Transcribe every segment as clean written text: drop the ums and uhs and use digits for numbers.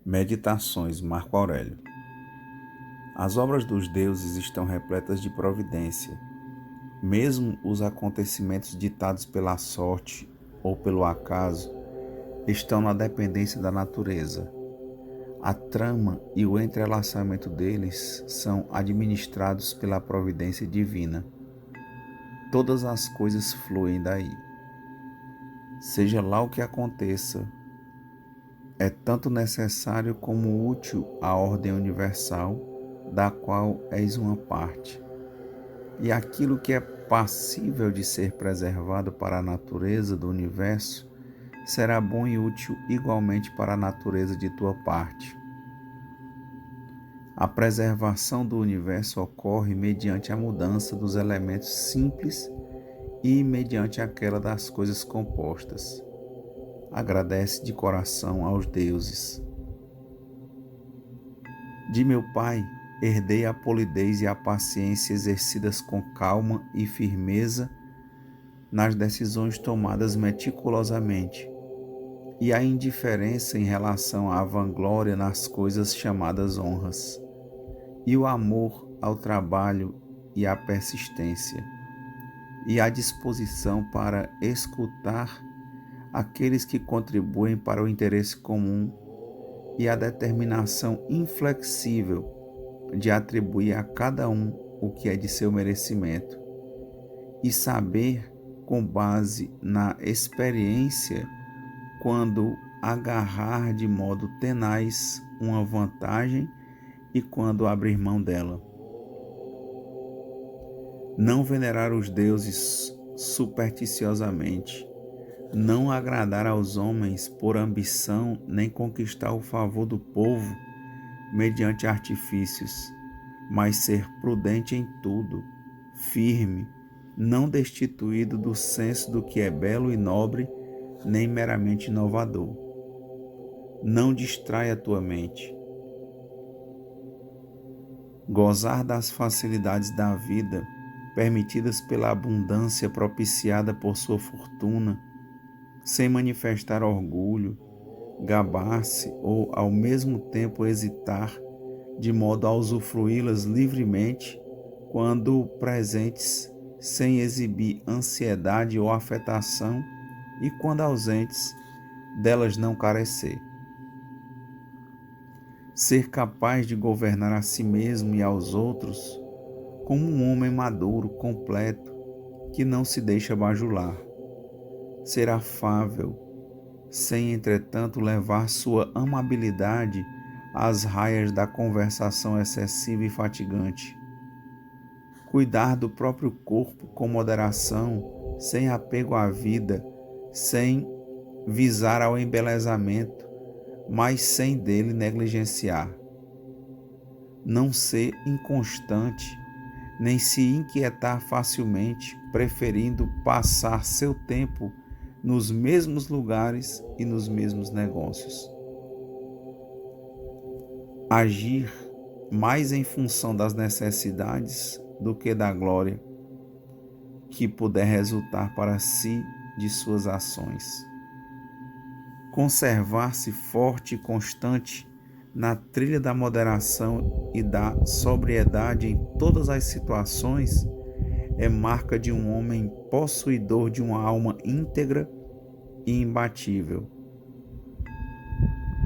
Meditações Marco Aurélio. As obras dos deuses estão repletas de providência. Mesmo os acontecimentos ditados pela sorte ou pelo acaso estão na dependência da natureza. A trama e o entrelaçamento deles são administrados pela providência divina. Todas as coisas fluem daí. Seja lá o que aconteça, é tanto necessário como útil a ordem universal, da qual és uma parte. E aquilo que é passível de ser preservado para a natureza do universo, será bom e útil igualmente para a natureza de tua parte. A preservação do universo ocorre mediante a mudança dos elementos simples e mediante aquela das coisas compostas. Agradece de coração aos deuses. De meu pai, herdei a polidez e a paciência exercidas com calma e firmeza nas decisões tomadas meticulosamente, e a indiferença em relação à vanglória nas coisas chamadas honras, e o amor ao trabalho e à persistência, e a disposição para escutar aqueles que contribuem para o interesse comum, e a determinação inflexível de atribuir a cada um o que é de seu merecimento, e saber, com base na experiência, quando agarrar de modo tenaz uma vantagem e quando abrir mão dela. Não venerar os deuses supersticiosamente, não agradar aos homens por ambição, nem conquistar o favor do povo mediante artifícios, mas ser prudente em tudo, firme, não destituído do senso do que é belo e nobre, nem meramente inovador. Não distraia a tua mente. Gozar das facilidades da vida, permitidas pela abundância propiciada por sua fortuna, sem manifestar orgulho, gabar-se ou ao mesmo tempo hesitar, de modo a usufruí-las livremente, quando presentes, sem exibir ansiedade ou afetação, e quando ausentes, delas não carecer. Ser capaz de governar a si mesmo e aos outros, como um homem maduro, completo, que não se deixa bajular. Ser afável, sem entretanto levar sua amabilidade às raias da conversação excessiva e fatigante. Cuidar do próprio corpo com moderação, sem apego à vida, sem visar ao embelezamento, mas sem dele negligenciar. Não ser inconstante, nem se inquietar facilmente, preferindo passar seu tempo nos mesmos lugares e nos mesmos negócios. Agir mais em função das necessidades do que da glória que puder resultar para si de suas ações. Conservar-se forte e constante na trilha da moderação e da sobriedade em todas as situações é marca de um homem possuidor de uma alma íntegra e imbatível.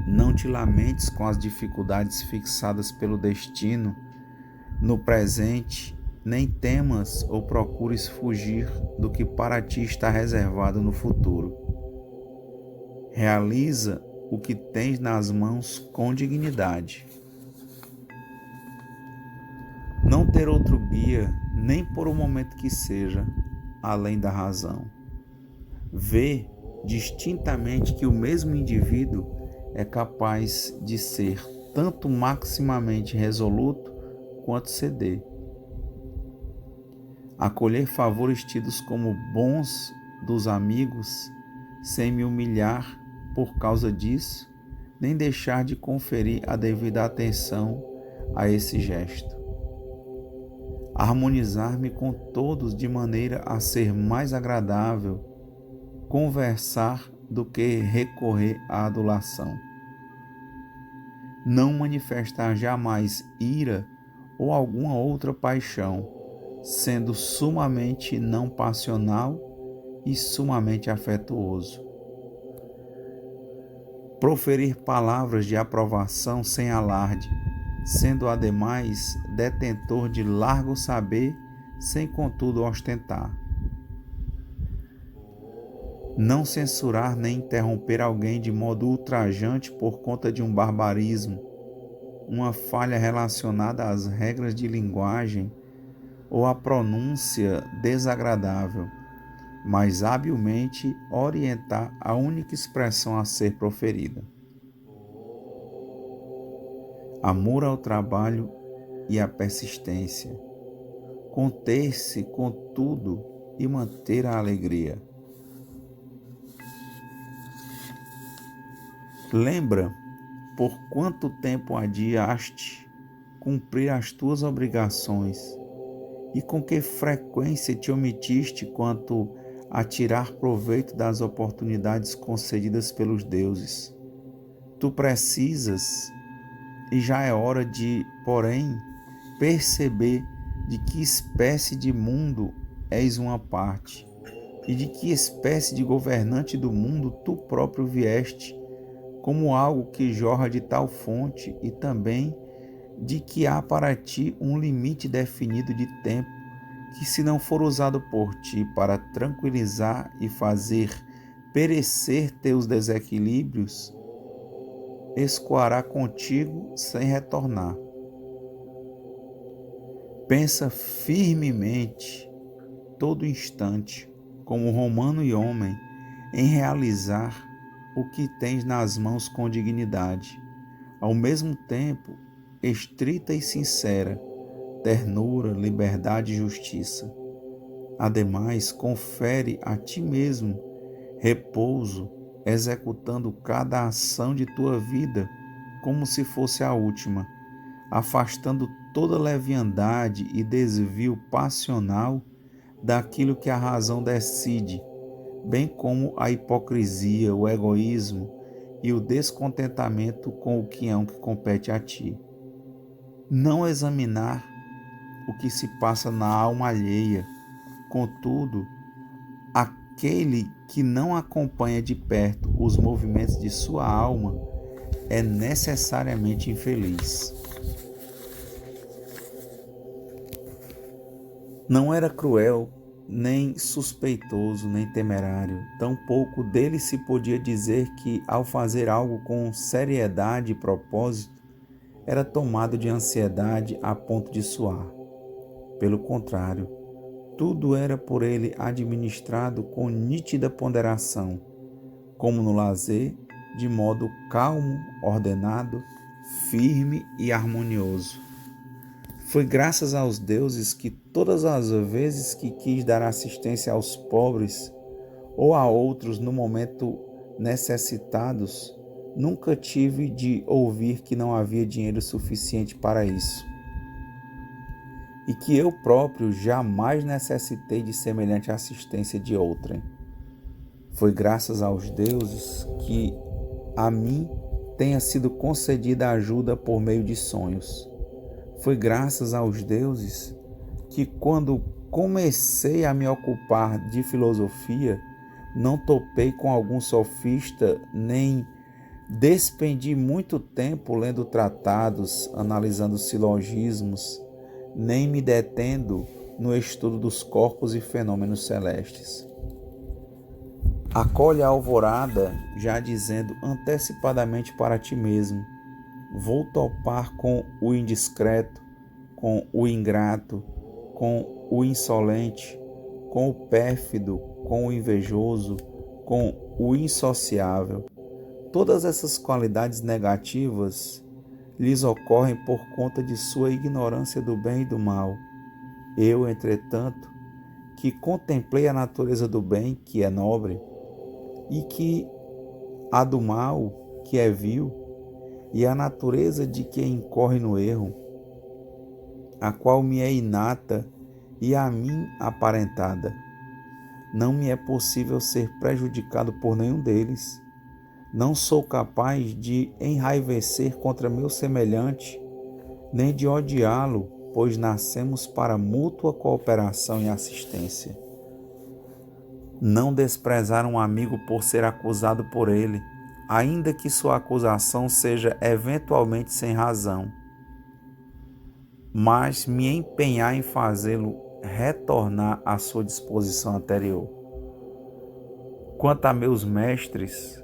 Não te lamentes com as dificuldades fixadas pelo destino no presente, nem temas ou procures fugir do que para ti está reservado no futuro. Realiza o que tens nas mãos com dignidade. Não ter outro guia, nem por um momento que seja, além da razão. Vê distintamente que o mesmo indivíduo é capaz de ser tanto maximamente resoluto quanto ceder. Acolher favores tidos como bons dos amigos, sem me humilhar por causa disso, nem deixar de conferir a devida atenção a esse gesto. Harmonizar-me com todos de maneira a ser mais agradável conversar do que recorrer à adulação. não manifestar jamais ira ou alguma outra paixão, sendo sumamente não passional e sumamente afetuoso. Proferir palavras de aprovação sem alarde, sendo ademais detentor de largo saber, sem contudo ostentar. Não censurar nem interromper alguém de modo ultrajante por conta de um barbarismo, uma falha relacionada às regras de linguagem ou à pronúncia desagradável, mas habilmente orientar a única expressão a ser proferida. Amor ao trabalho e à persistência. Conter-se com tudo e manter a alegria. Lembra por quanto tempo adiaste cumprir as tuas obrigações e com que frequência te omitiste quanto a tirar proveito das oportunidades concedidas pelos deuses. Tu precisas, e já é hora de, porém, perceber de que espécie de mundo és uma parte e de que espécie de governante do mundo tu próprio vieste, como algo que jorra de tal fonte, e também de que há para ti um limite definido de tempo que, se não for usado por ti para tranquilizar e fazer perecer teus desequilíbrios, escoará contigo sem retornar. Pensa firmemente, todo instante, como romano e homem, em realizar o que tens nas mãos com dignidade, ao mesmo tempo estrita e sincera, ternura, liberdade e justiça. Ademais, confere a ti mesmo repouso, executando cada ação de tua vida como se fosse a última, afastando toda leviandade e desvio passional daquilo que a razão decide, bem como a hipocrisia, o egoísmo e o descontentamento com o que compete a ti. Não examinar o que se passa na alma alheia, contudo, aquele que não acompanha de perto os movimentos de sua alma é necessariamente infeliz. Não era cruel, nem suspeitoso, nem temerário. Tampouco dele se podia dizer que, ao fazer algo com seriedade e propósito, era tomado de ansiedade a ponto de suar. Pelo contrário, tudo era por ele administrado com nítida ponderação, como no lazer, de modo calmo, ordenado, firme e harmonioso. Foi graças aos deuses que todas as vezes que quis dar assistência aos pobres ou a outros no momento necessitados, nunca tive de ouvir que não havia dinheiro suficiente para isso, e que eu próprio jamais necessitei de semelhante assistência de outrem. Foi graças aos deuses que a mim tenha sido concedida ajuda por meio de sonhos. Foi graças aos deuses que, quando comecei a me ocupar de filosofia, não topei com algum sofista, nem despendi muito tempo lendo tratados, analisando silogismos, nem me detendo no estudo dos corpos e fenômenos celestes. Acolhe a alvorada, já dizendo antecipadamente para ti mesmo: vou topar com o indiscreto, com o ingrato, com o insolente, com o pérfido, com o invejoso, com o insociável. Todas essas qualidades negativas lhes ocorrem por conta de sua ignorância do bem e do mal. Eu, entretanto, que contemplei a natureza do bem, que é nobre, e que a do mal, que é vil, e a natureza de quem incorre no erro, a qual me é inata e a mim aparentada. Não me é possível ser prejudicado por nenhum deles. Não sou capaz de enraivecer contra meu semelhante, nem de odiá-lo, pois nascemos para mútua cooperação e assistência. Não desprezar um amigo por ser acusado por ele, ainda que sua acusação seja eventualmente sem razão, mas me empenhar em fazê-lo retornar à sua disposição anterior. Quanto a meus mestres,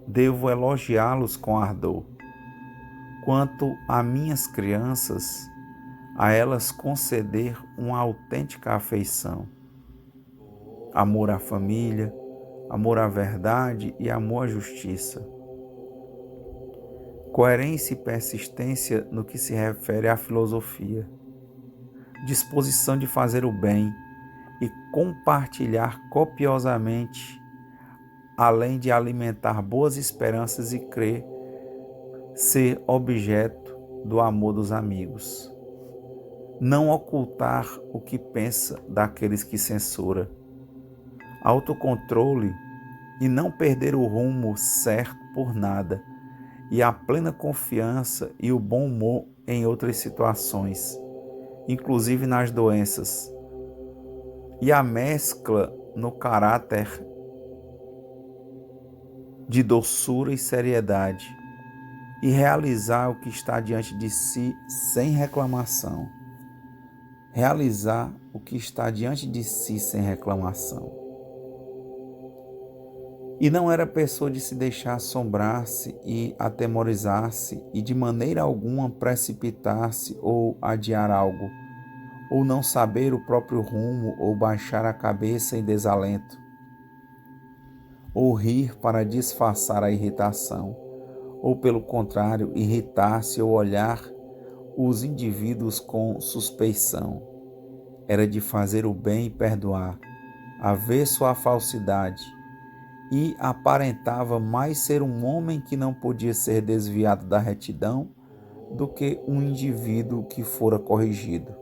devo elogiá-los com ardor. Quanto a minhas crianças, a elas conceder uma autêntica afeição. Amor à família, amor à verdade e amor à justiça. Coerência e persistência no que se refere à filosofia. Disposição de fazer o bem e compartilhar copiosamente, além de alimentar boas esperanças e crer ser objeto do amor dos amigos. Não ocultar o que pensa daqueles que censura. Autocontrole e não perder o rumo certo por nada, e a plena confiança e o bom humor em outras situações, inclusive nas doenças, e a mescla no caráter de doçura e seriedade, e realizar o que está diante de si sem reclamação. Realizar o que está diante de si sem reclamação. E não era pessoa de se deixar assombrar-se e atemorizar-se e de maneira alguma precipitar-se ou adiar algo, ou não saber o próprio rumo ou baixar a cabeça em desalento, ou rir para disfarçar a irritação, ou pelo contrário, irritar-se ou olhar os indivíduos com suspeição. Era de fazer o bem e perdoar, avesso à falsidade, e aparentava mais ser um homem que não podia ser desviado da retidão do que um indivíduo que fora corrigido.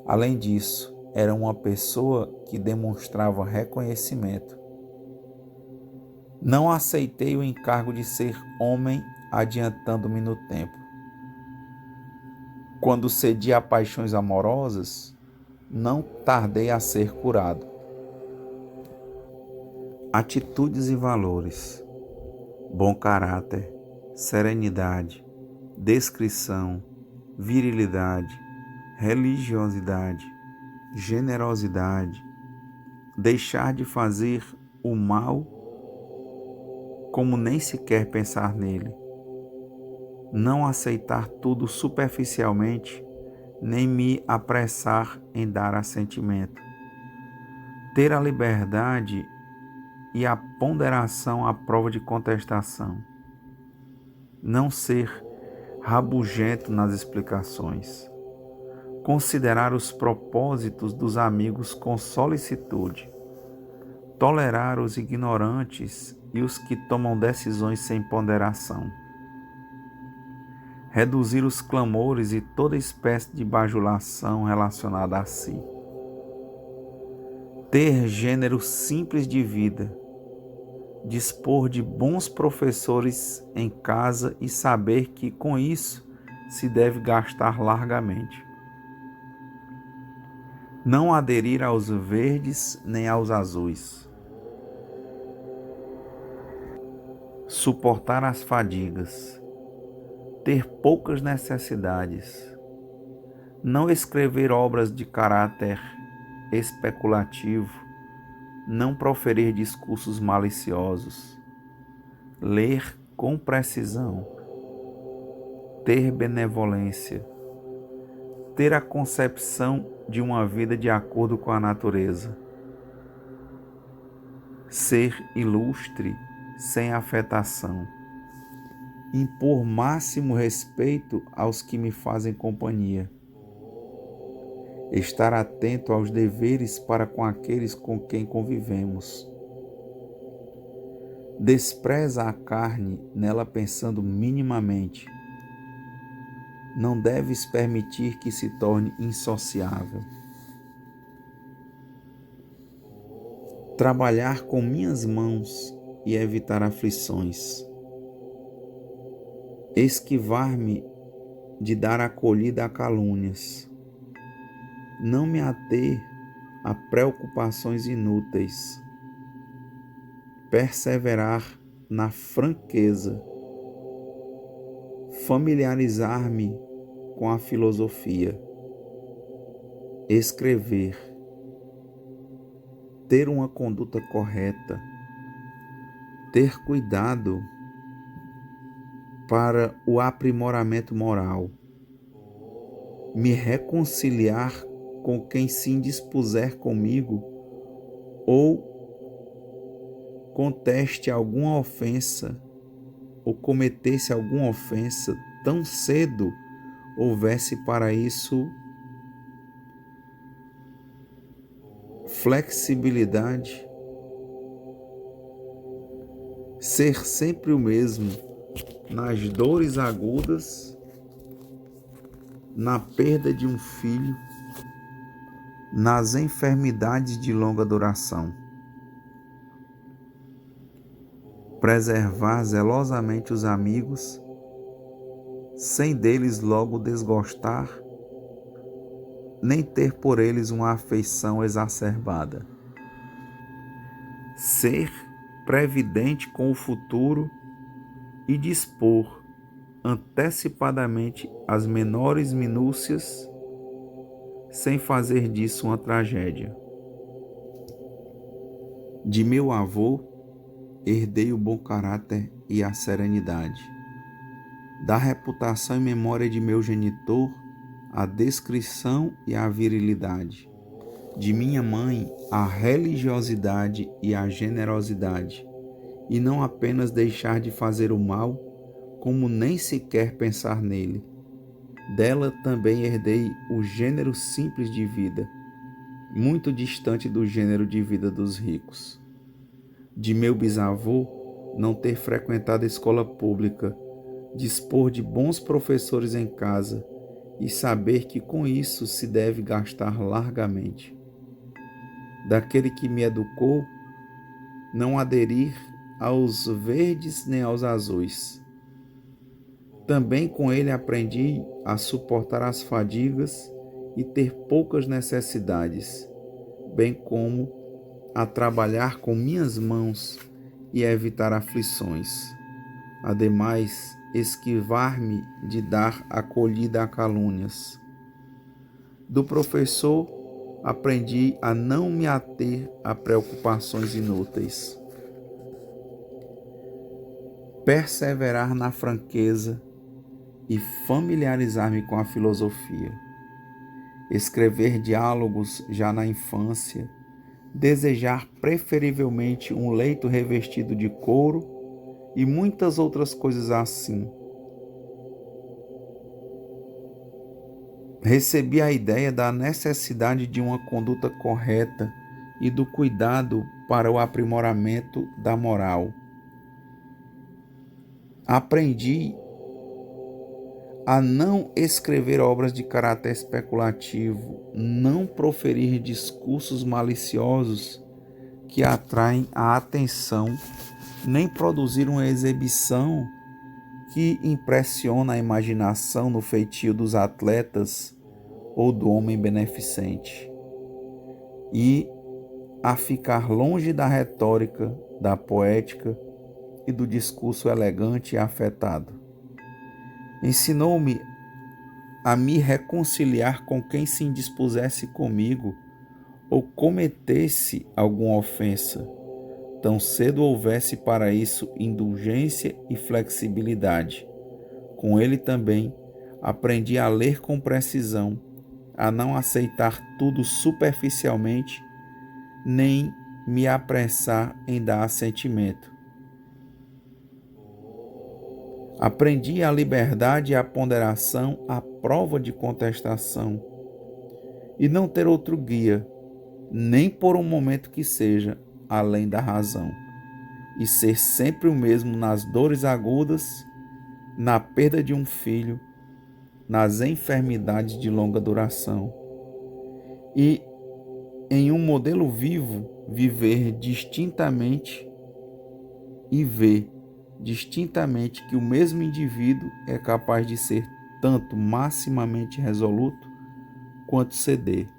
Além disso, era uma pessoa que demonstrava reconhecimento. Não aceitei o encargo de ser homem adiantando-me no tempo. Quando cedi a paixões amorosas, não tardei a ser curado. Atitudes e valores: bom caráter, serenidade, descrição, virilidade, religiosidade, generosidade, deixar de fazer o mal como nem sequer pensar nele, não aceitar tudo superficialmente, nem me apressar em dar assentimento, ter a liberdade e a ponderação à prova de contestação, não ser rabugento nas explicações, considerar os propósitos dos amigos com solicitude, tolerar os ignorantes e os que tomam decisões sem ponderação, reduzir os clamores e toda espécie de bajulação relacionada a si, ter gênero simples de vida, dispor de bons professores em casa e saber que com isso se deve gastar largamente. Não aderir aos verdes nem aos azuis. Suportar as fadigas. Ter poucas necessidades. Não escrever obras de caráter especulativo. Não proferir discursos maliciosos. Ler com precisão. Ter benevolência. Ter a concepção de uma vida de acordo com a natureza. Ser ilustre sem afetação. Impor máximo respeito aos que me fazem companhia. Estar atento aos deveres para com aqueles com quem convivemos. Despreza a carne, nela pensando minimamente. Não deves permitir que se torne insociável. Trabalhar com minhas mãos e evitar aflições. Esquivar-me de dar acolhida a calúnias. Não me ater a preocupações inúteis. Perseverar na franqueza. Familiarizar-me com a filosofia. Escrever. Ter uma conduta correta. Ter cuidado para o aprimoramento moral. Me reconciliar com quem se indispuser comigo ou conteste alguma ofensa ou cometesse alguma ofensa tão cedo houvesse para isso flexibilidade. Ser sempre o mesmo nas dores agudas, na perda de um filho, nas enfermidades de longa duração. Preservar zelosamente os amigos, sem deles logo desgostar, nem ter por eles uma afeição exacerbada. Ser previdente com o futuro e dispor antecipadamente as menores minúcias, sem fazer disso uma tragédia. De meu avô, herdei o bom caráter e a serenidade. Da reputação e memória de meu genitor, a descrição e a virilidade. De minha mãe, a religiosidade e a generosidade. E não apenas deixar de fazer o mal, como nem sequer pensar nele. Dela também herdei o gênero simples de vida, muito distante do gênero de vida dos ricos. De meu bisavô, não ter frequentado a escola pública, dispor de bons professores em casa e saber que com isso se deve gastar largamente. Daquele que me educou, não aderir aos verdes nem aos azuis. Também com ele aprendi a suportar as fadigas e ter poucas necessidades, bem como a trabalhar com minhas mãos e a evitar aflições. Ademais, esquivar-me de dar acolhida a calúnias. Do professor, aprendi a não me ater a preocupações inúteis. Perseverar na franqueza e familiarizar-me com a filosofia. Escrever diálogos já na infância, desejar preferivelmente um leito revestido de couro e muitas outras coisas assim. Recebi a ideia da necessidade de uma conduta correta e do cuidado para o aprimoramento da moral. Aprendi a não escrever obras de caráter especulativo, não proferir discursos maliciosos que atraem a atenção, nem produzir uma exibição que impressiona a imaginação no feitio dos atletas ou do homem beneficente, e a ficar longe da retórica, da poética e do discurso elegante e afetado. Ensinou-me a me reconciliar com quem se indispusesse comigo ou cometesse alguma ofensa, tão cedo houvesse para isso indulgência e flexibilidade. Com ele também aprendi a ler com precisão, a não aceitar tudo superficialmente, nem me apressar em dar assentimento. Aprendi a liberdade e a ponderação à prova de contestação, e não ter outro guia, nem por um momento que seja, além da razão, e ser sempre o mesmo nas dores agudas, na perda de um filho, nas enfermidades de longa duração, e em um modelo vivo viver distintamente e vê distintamente que o mesmo indivíduo é capaz de ser tanto maximamente resoluto quanto ceder.